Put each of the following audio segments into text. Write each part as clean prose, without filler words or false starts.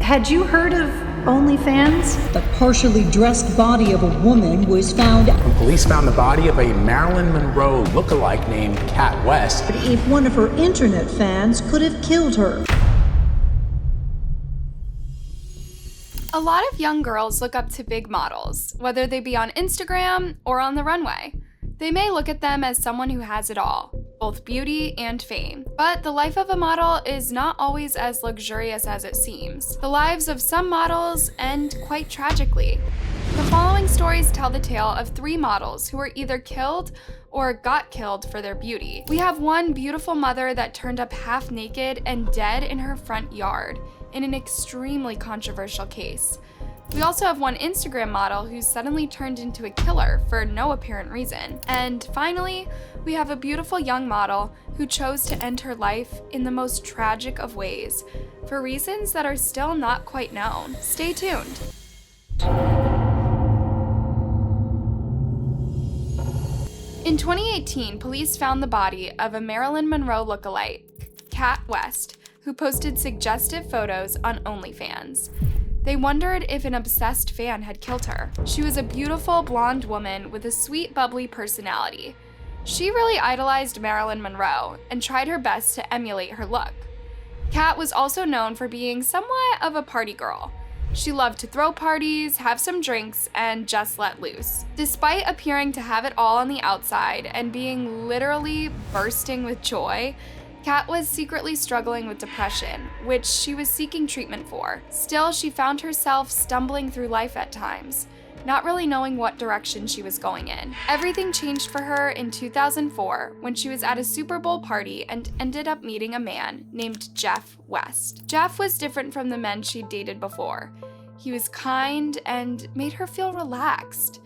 Had you heard of OnlyFans? The partially dressed body of a woman was found. When police found the body of a Marilyn Monroe lookalike named Kat West. If one of her internet fans could have killed her. A lot of young girls look up to big models, whether they be on Instagram or on the runway. They may look at them as someone who has it all, both beauty and fame. But the life of a model is not always as luxurious as it seems. The lives of some models end quite tragically. The following stories tell the tale of 3 models who were either killed or got killed for their beauty. We have one beautiful mother that turned up half naked and dead in her front yard in an extremely controversial case. We also have one Instagram model who suddenly turned into a killer for no apparent reason. And finally, we have a beautiful young model who chose to end her life in the most tragic of ways, for reasons that are still not quite known. Stay tuned. In 2018, police found the body of a Marilyn Monroe lookalike, Kat West, who posted suggestive photos on OnlyFans. They wondered if an obsessed fan had killed her. She was a beautiful blonde woman with a sweet, bubbly personality. She really idolized Marilyn Monroe and tried her best to emulate her look. Kat was also known for being somewhat of a party girl. She loved to throw parties, have some drinks, and just let loose. Despite appearing to have it all on the outside and being literally bursting with joy, Kat was secretly struggling with depression, which she was seeking treatment for. Still, she found herself stumbling through life at times, not really knowing what direction she was going in. Everything changed for her in 2004 when she was at a Super Bowl party and ended up meeting a man named Jeff West. Jeff was different from the men she'd dated before. He was kind and made her feel relaxed.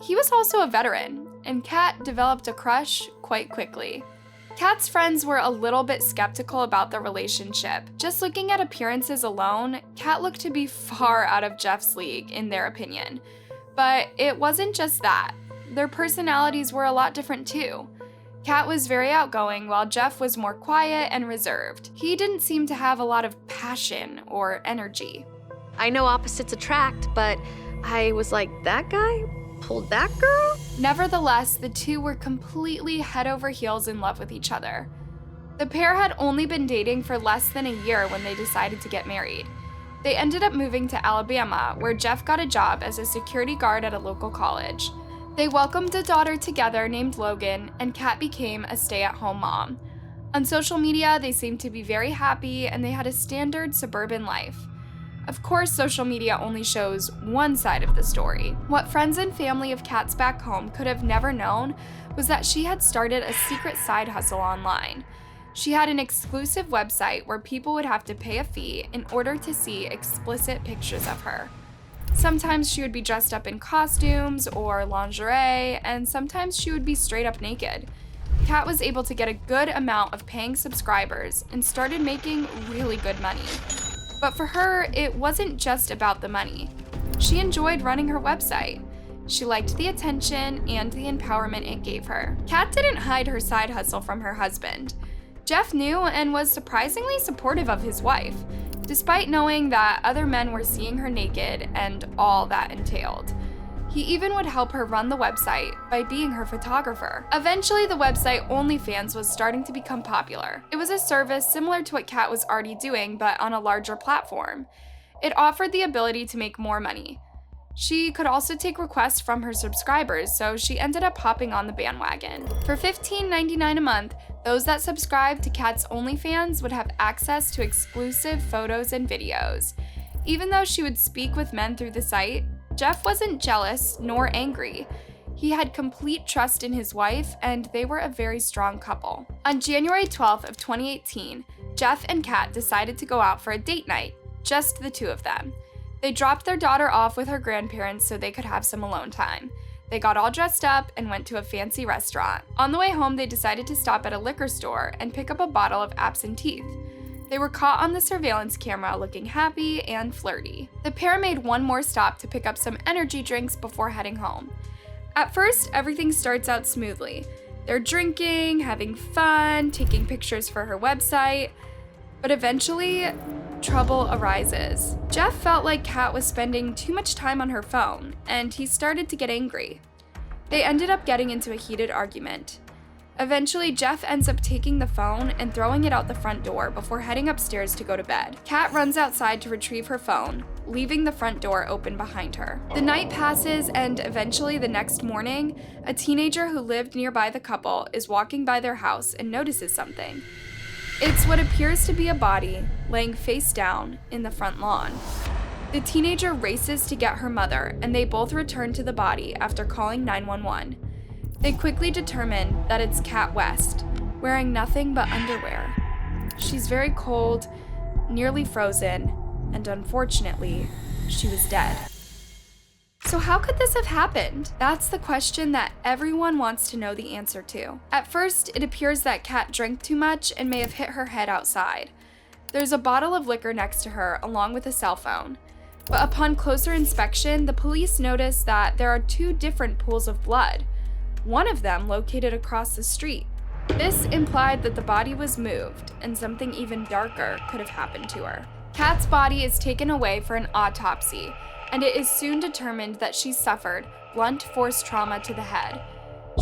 He was also a veteran, and Kat developed a crush quite quickly. Kat's friends were a little bit skeptical about the relationship. Just looking at appearances alone, Kat looked to be far out of Jeff's league, in their opinion. But it wasn't just that. Their personalities were a lot different too. Kat was very outgoing, while Jeff was more quiet and reserved. He didn't seem to have a lot of passion or energy. I know opposites attract, but I was like, that guy pulled that girl? Nevertheless, the two were completely head over heels in love with each other. The pair had only been dating for less than a year when they decided to get married. They ended up moving to Alabama, where Jeff got a job as a security guard at a local college. They welcomed a daughter together named Logan, and Kat became a stay-at-home mom. On social media, they seemed to be very happy, and they had a standard suburban life. Of course, social media only shows one side of the story. What friends and family of Kat's back home could have never known was that she had started a secret side hustle online. She had an exclusive website where people would have to pay a fee in order to see explicit pictures of her. Sometimes she would be dressed up in costumes or lingerie, and sometimes she would be straight up naked. Kat was able to get a good amount of paying subscribers and started making really good money. But for her, it wasn't just about the money. She enjoyed running her website. She liked the attention and the empowerment it gave her. Kat didn't hide her side hustle from her husband. Jeff knew and was surprisingly supportive of his wife, despite knowing that other men were seeing her naked and all that entailed. He even would help her run the website by being her photographer. Eventually, the website OnlyFans was starting to become popular. It was a service similar to what Kat was already doing, but on a larger platform. It offered the ability to make more money. She could also take requests from her subscribers, so she ended up hopping on the bandwagon. For $15.99 a month, those that subscribed to Kat's OnlyFans would have access to exclusive photos and videos. Even though she would speak with men through the site, Jeff wasn't jealous nor angry. He had complete trust in his wife, and they were a very strong couple. On January 12th of 2018, Jeff and Kat decided to go out for a date night, just the two of them. They dropped their daughter off with her grandparents so they could have some alone time. They got all dressed up and went to a fancy restaurant. On the way home, they decided to stop at a liquor store and pick up a bottle of absinthe. They were caught on the surveillance camera looking happy and flirty. The pair made one more stop to pick up some energy drinks before heading home. At first, everything starts out smoothly. They're drinking, having fun, taking pictures for her website, but eventually, trouble arises. Jeff felt like Kat was spending too much time on her phone, and he started to get angry. They ended up getting into a heated argument. Eventually, Jeff ends up taking the phone and throwing it out the front door before heading upstairs to go to bed. Kat runs outside to retrieve her phone, leaving the front door open behind her. The night passes, and eventually the next morning, a teenager who lived nearby the couple is walking by their house and notices something. It's what appears to be a body laying face down in the front lawn. The teenager races to get her mother, and they both return to the body after calling 911. They quickly determine that it's Kat West, wearing nothing but underwear. She's very cold, nearly frozen, and unfortunately, she was dead. So how could this have happened? That's the question that everyone wants to know the answer to. At first, it appears that Kat drank too much and may have hit her head outside. There's a bottle of liquor next to her, along with a cell phone. But upon closer inspection, the police notice that there are two different pools of blood, one of them located across the street. This implied that the body was moved, and something even darker could have happened to her. Kat's body is taken away for an autopsy, and it is soon determined that she suffered blunt force trauma to the head.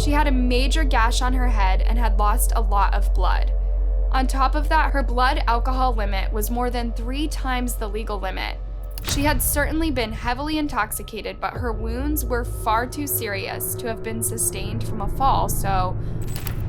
She had a major gash on her head and had lost a lot of blood. On top of that, her blood alcohol limit was more than 3 times the legal limit. She had certainly been heavily intoxicated, but her wounds were far too serious to have been sustained from a fall, so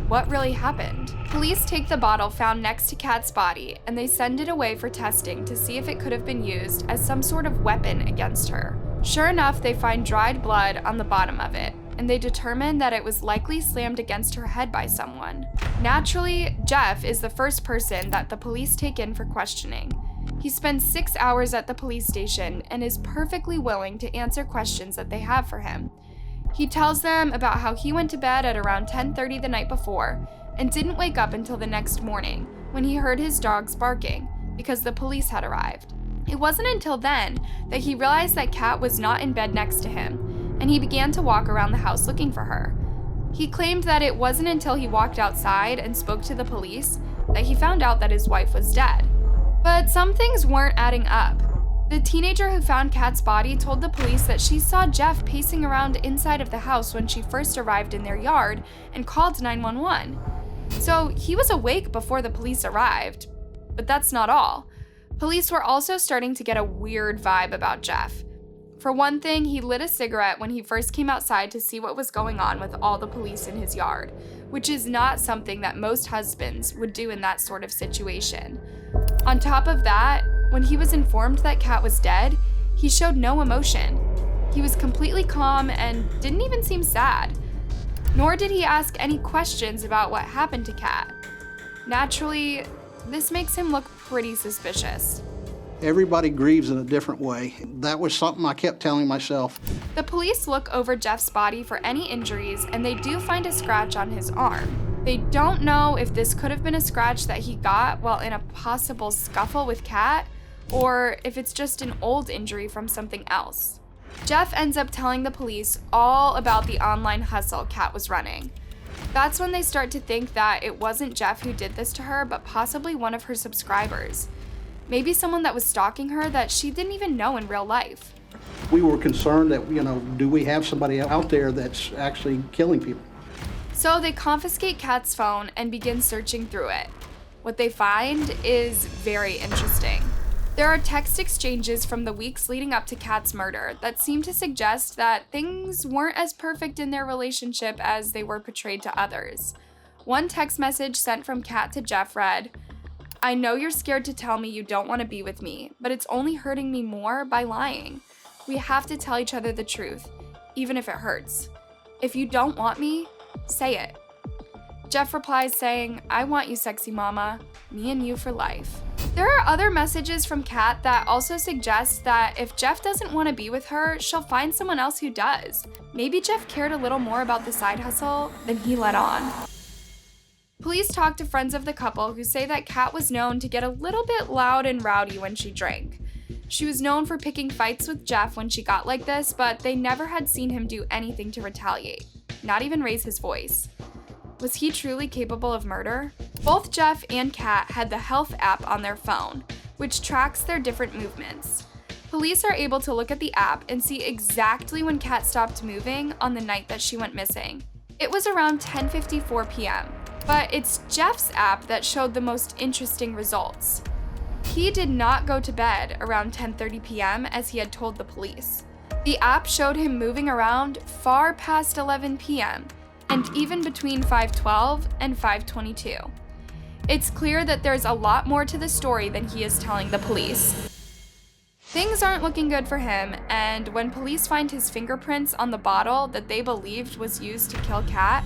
what really happened? Police take the bottle found next to Kat's body, and they send it away for testing to see if it could have been used as some sort of weapon against her. Sure enough, they find dried blood on the bottom of it, and they determine that it was likely slammed against her head by someone. Naturally, Jeff is the first person that the police take in for questioning. He spends 6 hours at the police station and is perfectly willing to answer questions that they have for him. He tells them about how he went to bed at around 10:30 the night before and didn't wake up until the next morning when he heard his dogs barking because the police had arrived. It wasn't until then that he realized that Kat was not in bed next to him, and he began to walk around the house looking for her. He claimed that it wasn't until he walked outside and spoke to the police that he found out that his wife was dead. But some things weren't adding up. The teenager who found Kat's body told the police that she saw Jeff pacing around inside of the house when she first arrived in their yard and called 911. So he was awake before the police arrived, but that's not all. Police were also starting to get a weird vibe about Jeff. For one thing, he lit a cigarette when he first came outside to see what was going on with all the police in his yard, which is not something that most husbands would do in that sort of situation. On top of that, when he was informed that Kat was dead, he showed no emotion. He was completely calm and didn't even seem sad. Nor did he ask any questions about what happened to Kat. Naturally, this makes him look pretty suspicious. Everybody grieves in a different way. That was something I kept telling myself. The police look over Jeff's body for any injuries, and they do find a scratch on his arm. They don't know if this could have been a scratch that he got while in a possible scuffle with Kat, or if it's just an old injury from something else. Jeff ends up telling the police all about the online hustle Kat was running. That's when they start to think that it wasn't Jeff who did this to her, but possibly one of her subscribers. Maybe someone that was stalking her that she didn't even know in real life. We were concerned that, do we have somebody out there that's actually killing people? So they confiscate Kat's phone and begin searching through it. What they find is very interesting. There are text exchanges from the weeks leading up to Kat's murder that seem to suggest that things weren't as perfect in their relationship as they were portrayed to others. One text message sent from Kat to Jeff read, "I know you're scared to tell me you don't want to be with me, but it's only hurting me more by lying. We have to tell each other the truth, even if it hurts. If you don't want me, say it." Jeff replies saying, "I want you, sexy mama. Me and you for life." There are other messages from Kat that also suggest that if Jeff doesn't want to be with her, she'll find someone else who does. Maybe Jeff cared a little more about the side hustle than he let on. Police talk to friends of the couple who say that Kat was known to get a little bit loud and rowdy when she drank. She was known for picking fights with Jeff when she got like this, but they never had seen him do anything to retaliate, not even raise his voice. Was he truly capable of murder? Both Jeff and Kat had the Health app on their phone, which tracks their different movements. Police are able to look at the app and see exactly when Kat stopped moving on the night that she went missing. It was around 10:54 p.m., but it's Jeff's app that showed the most interesting results. He did not go to bed around 10:30 p.m. as he had told the police. The app showed him moving around far past 11 p.m. and even between 5:12 and 5:22. It's clear that there's a lot more to the story than he is telling the police. Things aren't looking good for him, and when police find his fingerprints on the bottle that they believed was used to kill Kat,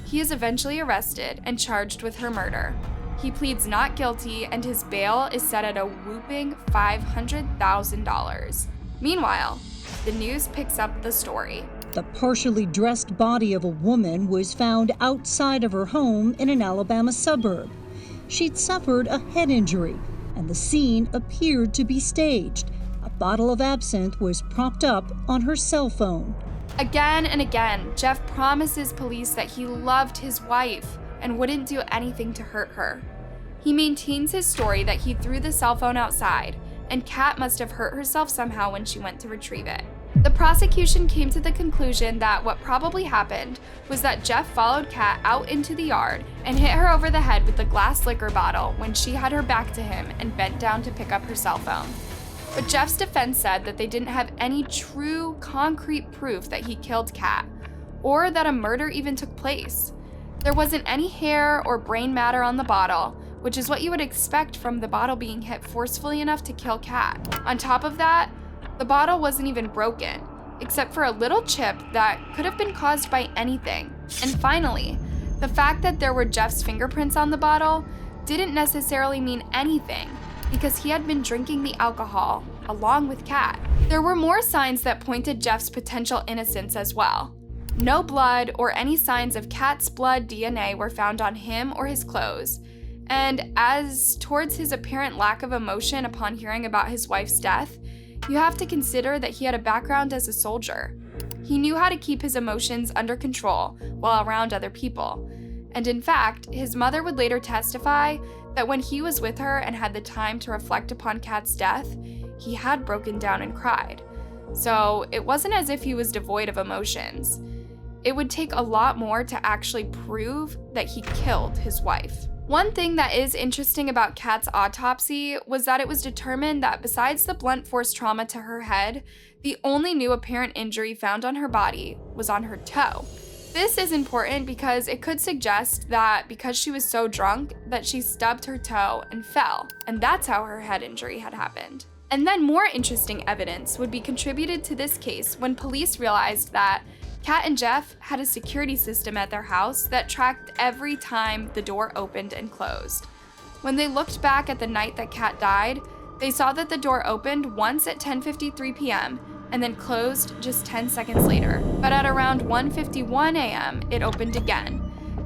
he is eventually arrested and charged with her murder. He pleads not guilty, and his bail is set at a whopping $500,000. Meanwhile, the news picks up the story. The partially dressed body of a woman was found outside of her home in an Alabama suburb. She'd suffered a head injury, and the scene appeared to be staged. A bottle of absinthe was propped up on her cell phone. Again and again, Jeff promises police that he loved his wife and wouldn't do anything to hurt her. He maintains his story that he threw the cell phone outside, and Kat must have hurt herself somehow when she went to retrieve it. The prosecution came to the conclusion that what probably happened was that Jeff followed Kat out into the yard and hit her over the head with the glass liquor bottle when she had her back to him and bent down to pick up her cell phone. But Jeff's defense said that they didn't have any true, concrete proof that he killed Kat, or that a murder even took place. There wasn't any hair or brain matter on the bottle, which is what you would expect from the bottle being hit forcefully enough to kill Kat. On top of that, the bottle wasn't even broken, except for a little chip that could have been caused by anything. And finally, the fact that there were Jeff's fingerprints on the bottle didn't necessarily mean anything, because he had been drinking the alcohol along with Kat. There were more signs that pointed Jeff's potential innocence as well. No blood or any signs of Kat's blood DNA were found on him or his clothes. And as towards his apparent lack of emotion upon hearing about his wife's death, you have to consider that he had a background as a soldier. He knew how to keep his emotions under control while around other people. And in fact, his mother would later testify that when he was with her and had the time to reflect upon Kat's death, he had broken down and cried. So it wasn't as if he was devoid of emotions. It would take a lot more to actually prove that he killed his wife. One thing that is interesting about Kat's autopsy was that it was determined that besides the blunt force trauma to her head, the only new apparent injury found on her body was on her toe. This is important because it could suggest that because she was so drunk that she stubbed her toe and fell, and that's how her head injury had happened. And then more interesting evidence would be contributed to this case when police realized that Kat and Jeff had a security system at their house that tracked every time the door opened and closed. When they looked back at the night that Kat died, they saw that the door opened once at 10:53 p.m. and then closed just 10 seconds later. But at around 1:51 a.m., it opened again,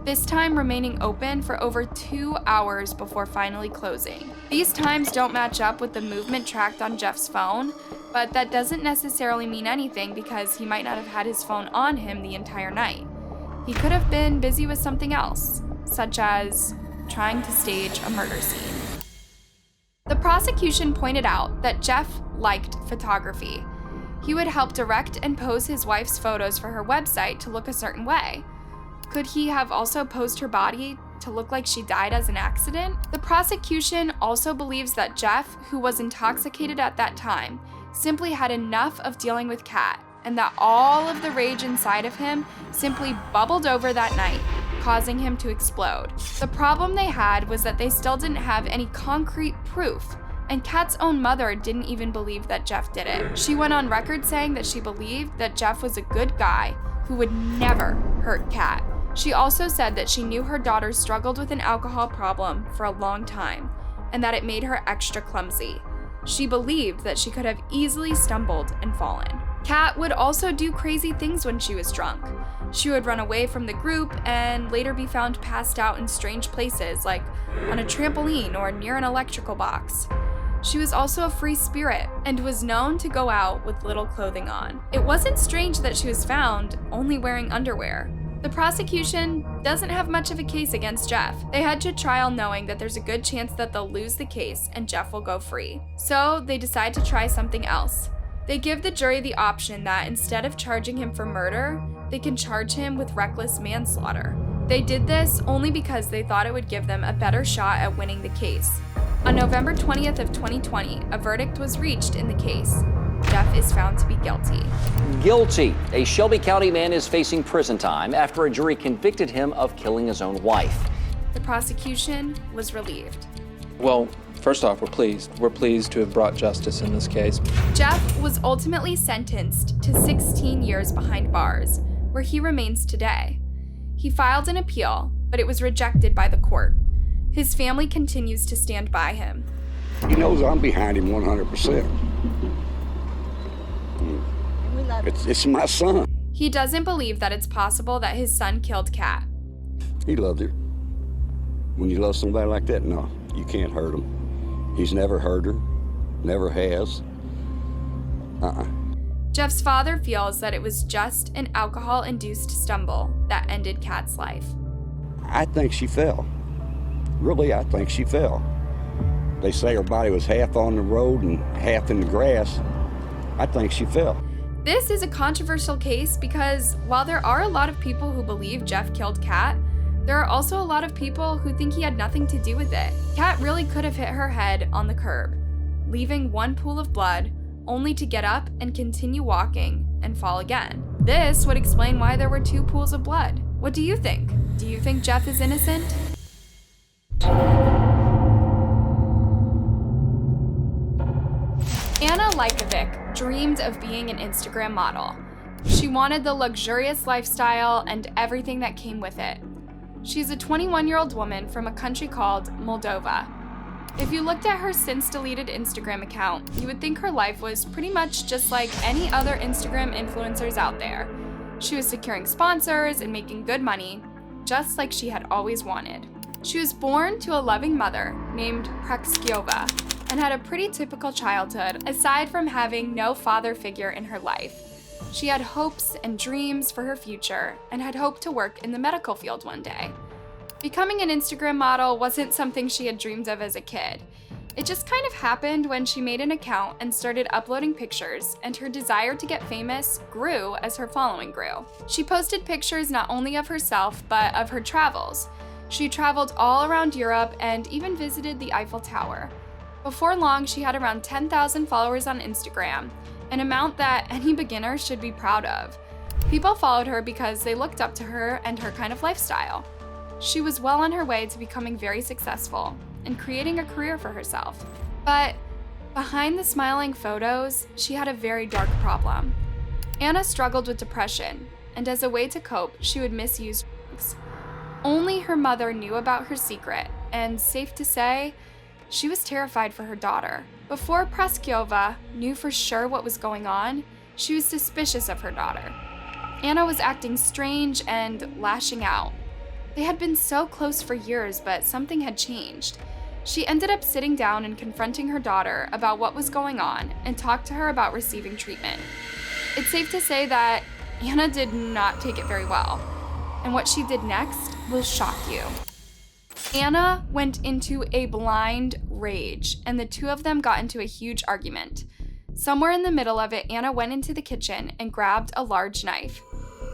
this time remaining open for over 2 hours before finally closing. These times don't match up with the movement tracked on Jeff's phone, but that doesn't necessarily mean anything because he might not have had his phone on him the entire night. He could have been busy with something else, such as trying to stage a murder scene. The prosecution pointed out that Jeff liked photography. He would help direct and pose his wife's photos for her website to look a certain way. Could he have also posed her body to look like she died as an accident? The prosecution also believes that Jeff, who was intoxicated at that time, simply had enough of dealing with Kat, and that all of the rage inside of him simply bubbled over that night, causing him to explode. The problem they had was that they still didn't have any concrete proof, and Kat's own mother didn't even believe that Jeff did it. She went on record saying that she believed that Jeff was a good guy who would never hurt Kat. She also said that she knew her daughter struggled with an alcohol problem for a long time, and that it made her extra clumsy. She believed that she could have easily stumbled and fallen. Kat would also do crazy things when she was drunk. She would run away from the group and later be found passed out in strange places, like on a trampoline or near an electrical box. She was also a free spirit and was known to go out with little clothing on. It wasn't strange that she was found only wearing underwear. The prosecution doesn't have much of a case against Jeff. They head to trial knowing that there's a good chance that they'll lose the case and Jeff will go free. So they decide to try something else. They give the jury the option that instead of charging him for murder, they can charge him with reckless manslaughter. They did this only because they thought it would give them a better shot at winning the case. On November 20th of 2020, a verdict was reached in the case. Jeff is found to be guilty. Guilty. A Shelby County man is facing prison time after a jury convicted him of killing his own wife. The prosecution was relieved. Well, first off, we're pleased. We're pleased to have brought justice in this case. Jeff was ultimately sentenced to 16 years behind bars, where he remains today. He filed an appeal, but it was rejected by the court. His family continues to stand by him. He knows I'm behind him 100%. It's my son. He doesn't believe that it's possible that his son killed Kat. He loved her. When you love somebody like that, no, you can't hurt him. He's never hurt her, never has. Jeff's father feels that it was just an alcohol-induced stumble that ended Kat's life. I think she fell. Really, I think she fell. They say her body was half on the road and half in the grass. I think she fell. This is a controversial case because while there are a lot of people who believe Jeff killed Kat, there are also a lot of people who think he had nothing to do with it. Kat really could have hit her head on the curb, leaving one pool of blood, only to get up and continue walking and fall again. This would explain why there were two pools of blood. What do you think? Do you think Jeff is innocent? Anna Leikovic dreamed of being an Instagram model. She wanted the luxurious lifestyle and everything that came with it. She's a 21-year-old woman from a country called Moldova. If you looked at her since-deleted Instagram account, you would think her life was pretty much just like any other Instagram influencers out there. She was securing sponsors and making good money, just like she had always wanted. She was born to a loving mother named Praxkiova and had a pretty typical childhood, aside from having no father figure in her life. She had hopes and dreams for her future and had hoped to work in the medical field one day. Becoming an Instagram model wasn't something she had dreamed of as a kid. It just kind of happened when she made an account and started uploading pictures, and her desire to get famous grew as her following grew. She posted pictures not only of herself, but of her travels. She traveled all around Europe and even visited the Eiffel Tower. Before long, she had around 10,000 followers on Instagram, an amount that any beginner should be proud of. People followed her because they looked up to her and her kind of lifestyle. She was well on her way to becoming very successful and creating a career for herself. But behind the smiling photos, she had a very dark problem. Anna struggled with depression, and as a way to cope, she would misuse drugs. Only her mother knew about her secret, and safe to say, she was terrified for her daughter. Before Praskiova knew for sure what was going on, she was suspicious of her daughter. Anna was acting strange and lashing out. They had been so close for years, but something had changed. She ended up sitting down and confronting her daughter about what was going on and talked to her about receiving treatment. It's safe to say that Anna did not take it very well, and what she did next will shock you. Anna went into a blind rage, and the two of them got into a huge argument. Somewhere in the middle of it, Anna went into the kitchen and grabbed a large knife.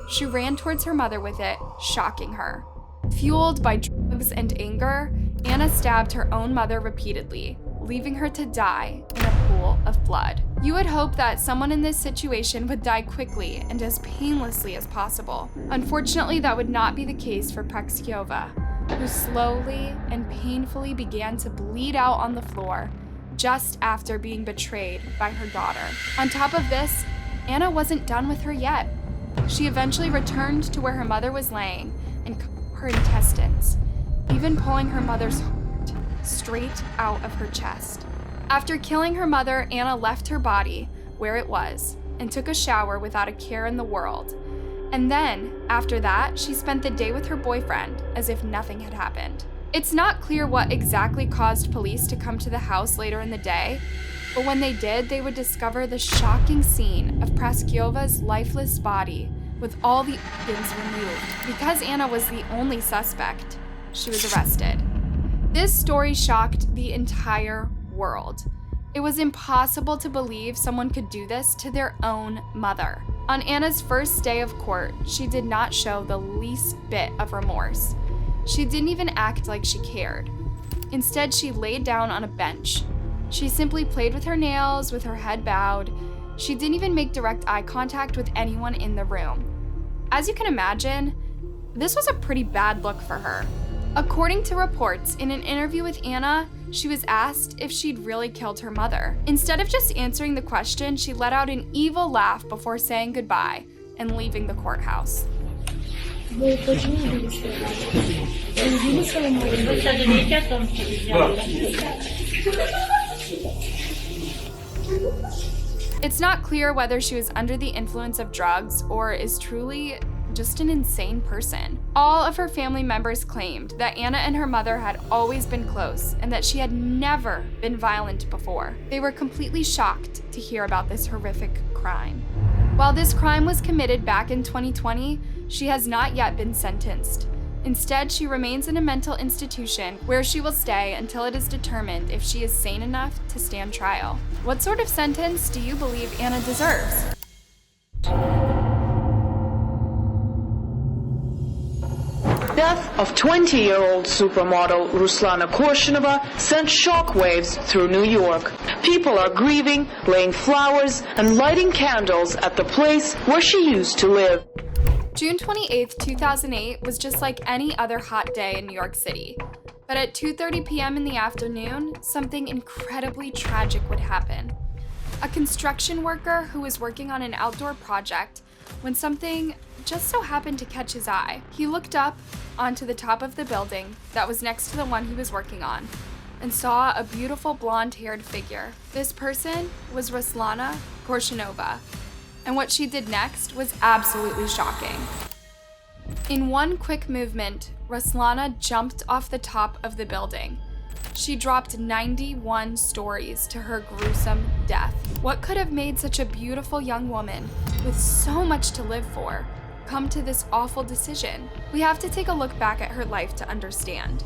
She ran towards her mother with it, shocking her. Fueled by drugs and anger, Anna stabbed her own mother repeatedly, leaving her to die in a pool of blood. You would hope that someone in this situation would die quickly and as painlessly as possible. Unfortunately, that would not be the case for Praxkiova, who slowly and painfully began to bleed out on the floor just after being betrayed by her daughter. On top of this, Anna wasn't done with her yet. She eventually returned to where her mother was laying and cut her intestines, even pulling her mother's heart straight out of her chest. After killing her mother, Anna left her body where it was and took a shower without a care in the world. And then, after that, she spent the day with her boyfriend as if nothing had happened. It's not clear what exactly caused police to come to the house later in the day, but when they did, they would discover the shocking scene of Praskiova's lifeless body with all the evidence removed. Because Anna was the only suspect, she was arrested. This story shocked the entire world. It was impossible to believe someone could do this to their own mother. On Anna's first day of court, she did not show the least bit of remorse. She didn't even act like she cared. Instead, she laid down on a bench. She simply played with her nails with her head bowed. She didn't even make direct eye contact with anyone in the room. As you can imagine, this was a pretty bad look for her. According to reports, in an interview with Anna, she was asked if she'd really killed her mother. Instead of just answering the question, she let out an evil laugh before saying goodbye and leaving the courthouse. It's not clear whether she was under the influence of drugs or is truly just an insane person. All of her family members claimed that Anna and her mother had always been close and that she had never been violent before. They were completely shocked to hear about this horrific crime. While this crime was committed back in 2020, she has not yet been sentenced. Instead, she remains in a mental institution where she will stay until it is determined if she is sane enough to stand trial. What sort of sentence do you believe Anna deserves? Death of 20-year-old supermodel Ruslana sent shockwaves through New York. People are grieving, laying flowers, and lighting candles at the place where she used to live. June 28, 2008 was just like any other hot day in New York City. But at 2:30 p.m. in the afternoon, something incredibly tragic would happen. A construction worker who was working on an outdoor project when something just so happened to catch his eye. He looked up onto the top of the building that was next to the one he was working on and saw a beautiful blonde-haired figure. This person was Ruslana Korshinova, and what she did next was absolutely shocking. In one quick movement, Ruslana jumped off the top of the building. She dropped 91 stories to her gruesome death. What could have made such a beautiful young woman with so much to live for come to this awful decision? We have to take a look back at her life to understand.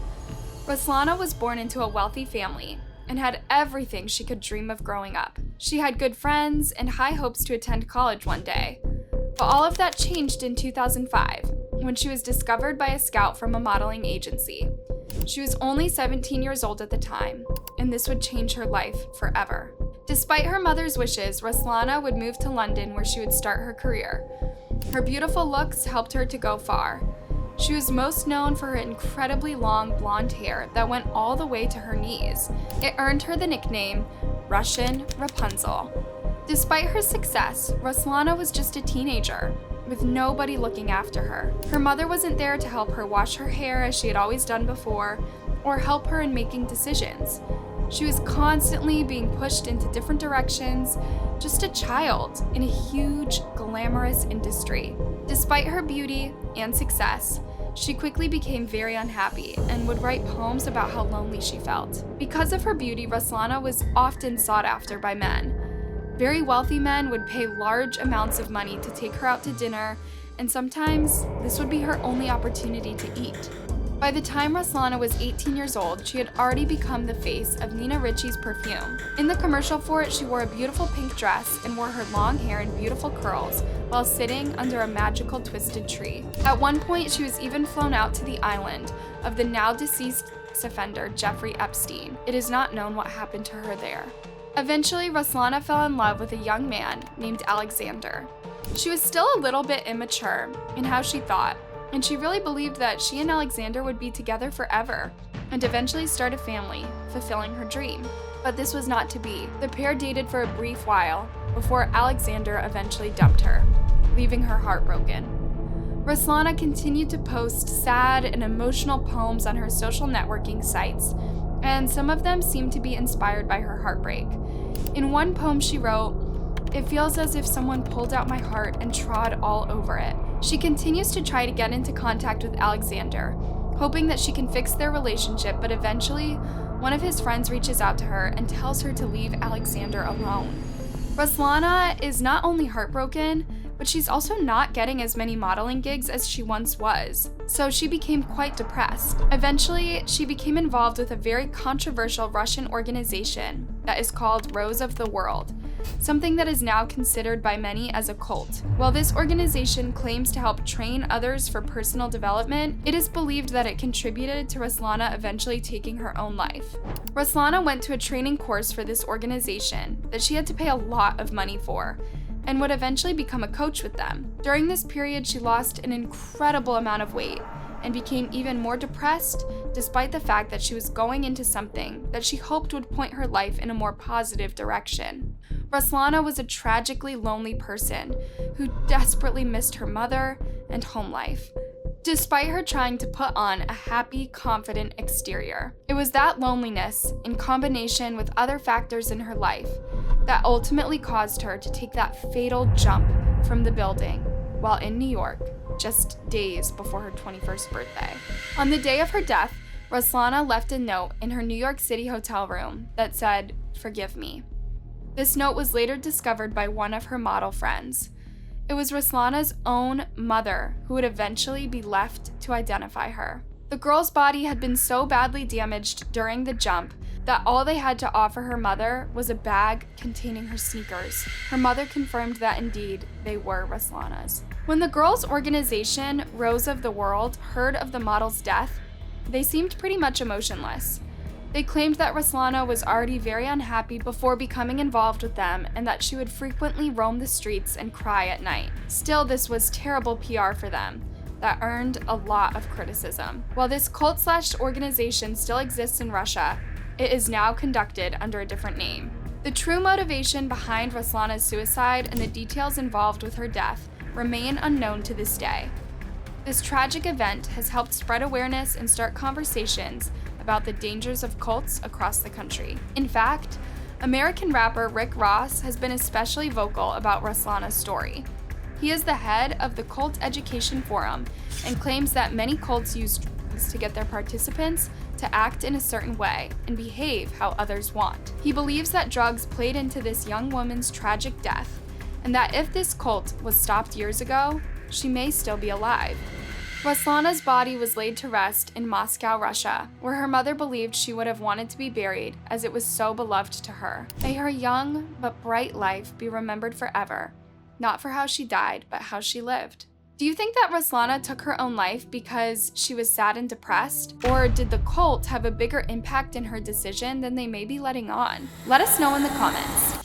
Ruslana was born into a wealthy family and had everything she could dream of growing up. She had good friends and high hopes to attend college one day. But all of that changed in 2005 when she was discovered by a scout from a modeling agency. She was only 17 years old at the time, and this would change her life forever. Despite her mother's wishes, Ruslana would move to London where she would start her career. Her beautiful looks helped her to go far. She was most known for her incredibly long blonde hair that went all the way to her knees. It earned her the nickname Russian Rapunzel. Despite her success, Ruslana was just a teenager, with nobody looking after her. Her mother wasn't there to help her wash her hair as she had always done before, or help her in making decisions. She was constantly being pushed into different directions, just a child in a huge, glamorous industry. Despite her beauty and success, she quickly became very unhappy and would write poems about how lonely she felt. Because of her beauty, Ruslana was often sought after by men. Very wealthy men would pay large amounts of money to take her out to dinner, and sometimes this would be her only opportunity to eat. By the time Ruslana was 18 years old, she had already become the face of Nina Ricci's perfume. In the commercial for it, she wore a beautiful pink dress and wore her long hair in beautiful curls while sitting under a magical twisted tree. At one point, she was even flown out to the island of the now deceased sex offender Jeffrey Epstein. It is not known what happened to her there. Eventually, Ruslana fell in love with a young man named Alexander. She was still a little bit immature in how she thought, and she really believed that she and Alexander would be together forever and eventually start a family, fulfilling her dream. But this was not to be. The pair dated for a brief while before Alexander eventually dumped her, leaving her heartbroken. Ruslana continued to post sad and emotional poems on her social networking sites, and some of them seemed to be inspired by her heartbreak. In one poem she wrote, "It feels as if someone pulled out my heart and trod all over it." She continues to try to get into contact with Alexander, hoping that she can fix their relationship, but eventually, one of his friends reaches out to her and tells her to leave Alexander alone. Ruslana is not only heartbroken, but she's also not getting as many modeling gigs as she once was, so she became quite depressed. Eventually, she became involved with a very controversial Russian organization that is called Rose of the World, something that is now considered by many as a cult. While this organization claims to help train others for personal development, it is believed that it contributed to Ruslana eventually taking her own life. Ruslana went to a training course for this organization that she had to pay a lot of money for, and would eventually become a coach with them. During this period, she lost an incredible amount of weight and became even more depressed, despite the fact that she was going into something that she hoped would point her life in a more positive direction. Ruslana was a tragically lonely person who desperately missed her mother and home life, despite her trying to put on a happy, confident exterior. It was that loneliness, in combination with other factors in her life, that ultimately caused her to take that fatal jump from the building while in New York, just days before her 21st birthday. On the day of her death, Ruslana left a note in her New York City hotel room that said, "Forgive me." This note was later discovered by one of her model friends. It was Ruslana's own mother who would eventually be left to identify her. The girl's body had been so badly damaged during the jump that all they had to offer her mother was a bag containing her sneakers. Her mother confirmed that indeed they were Ruslana's. When the girls' organization, Rose of the World, heard of the model's death, they seemed pretty much emotionless. They claimed that Ruslana was already very unhappy before becoming involved with them and that she would frequently roam the streets and cry at night. Still, this was terrible PR for them that earned a lot of criticism. While this cult/organization still exists in Russia, it is now conducted under a different name. The true motivation behind Ruslana's suicide and the details involved with her death remain unknown to this day. This tragic event has helped spread awareness and start conversations about the dangers of cults across the country. In fact, American rapper Rick Ross has been especially vocal about Ruslana's story. He is the head of the Cult Education Forum and claims that many cults use drugs to get their participants to act in a certain way and behave how others want. He believes that drugs played into this young woman's tragic death, and that if this cult was stopped years ago, she may still be alive. Ruslana's body was laid to rest in Moscow, Russia, where her mother believed she would have wanted to be buried as it was so beloved to her. May her young but bright life be remembered forever, not for how she died, but how she lived. Do you think that Ruslana took her own life because she was sad and depressed? Or did the cult have a bigger impact in her decision than they may be letting on? Let us know in the comments.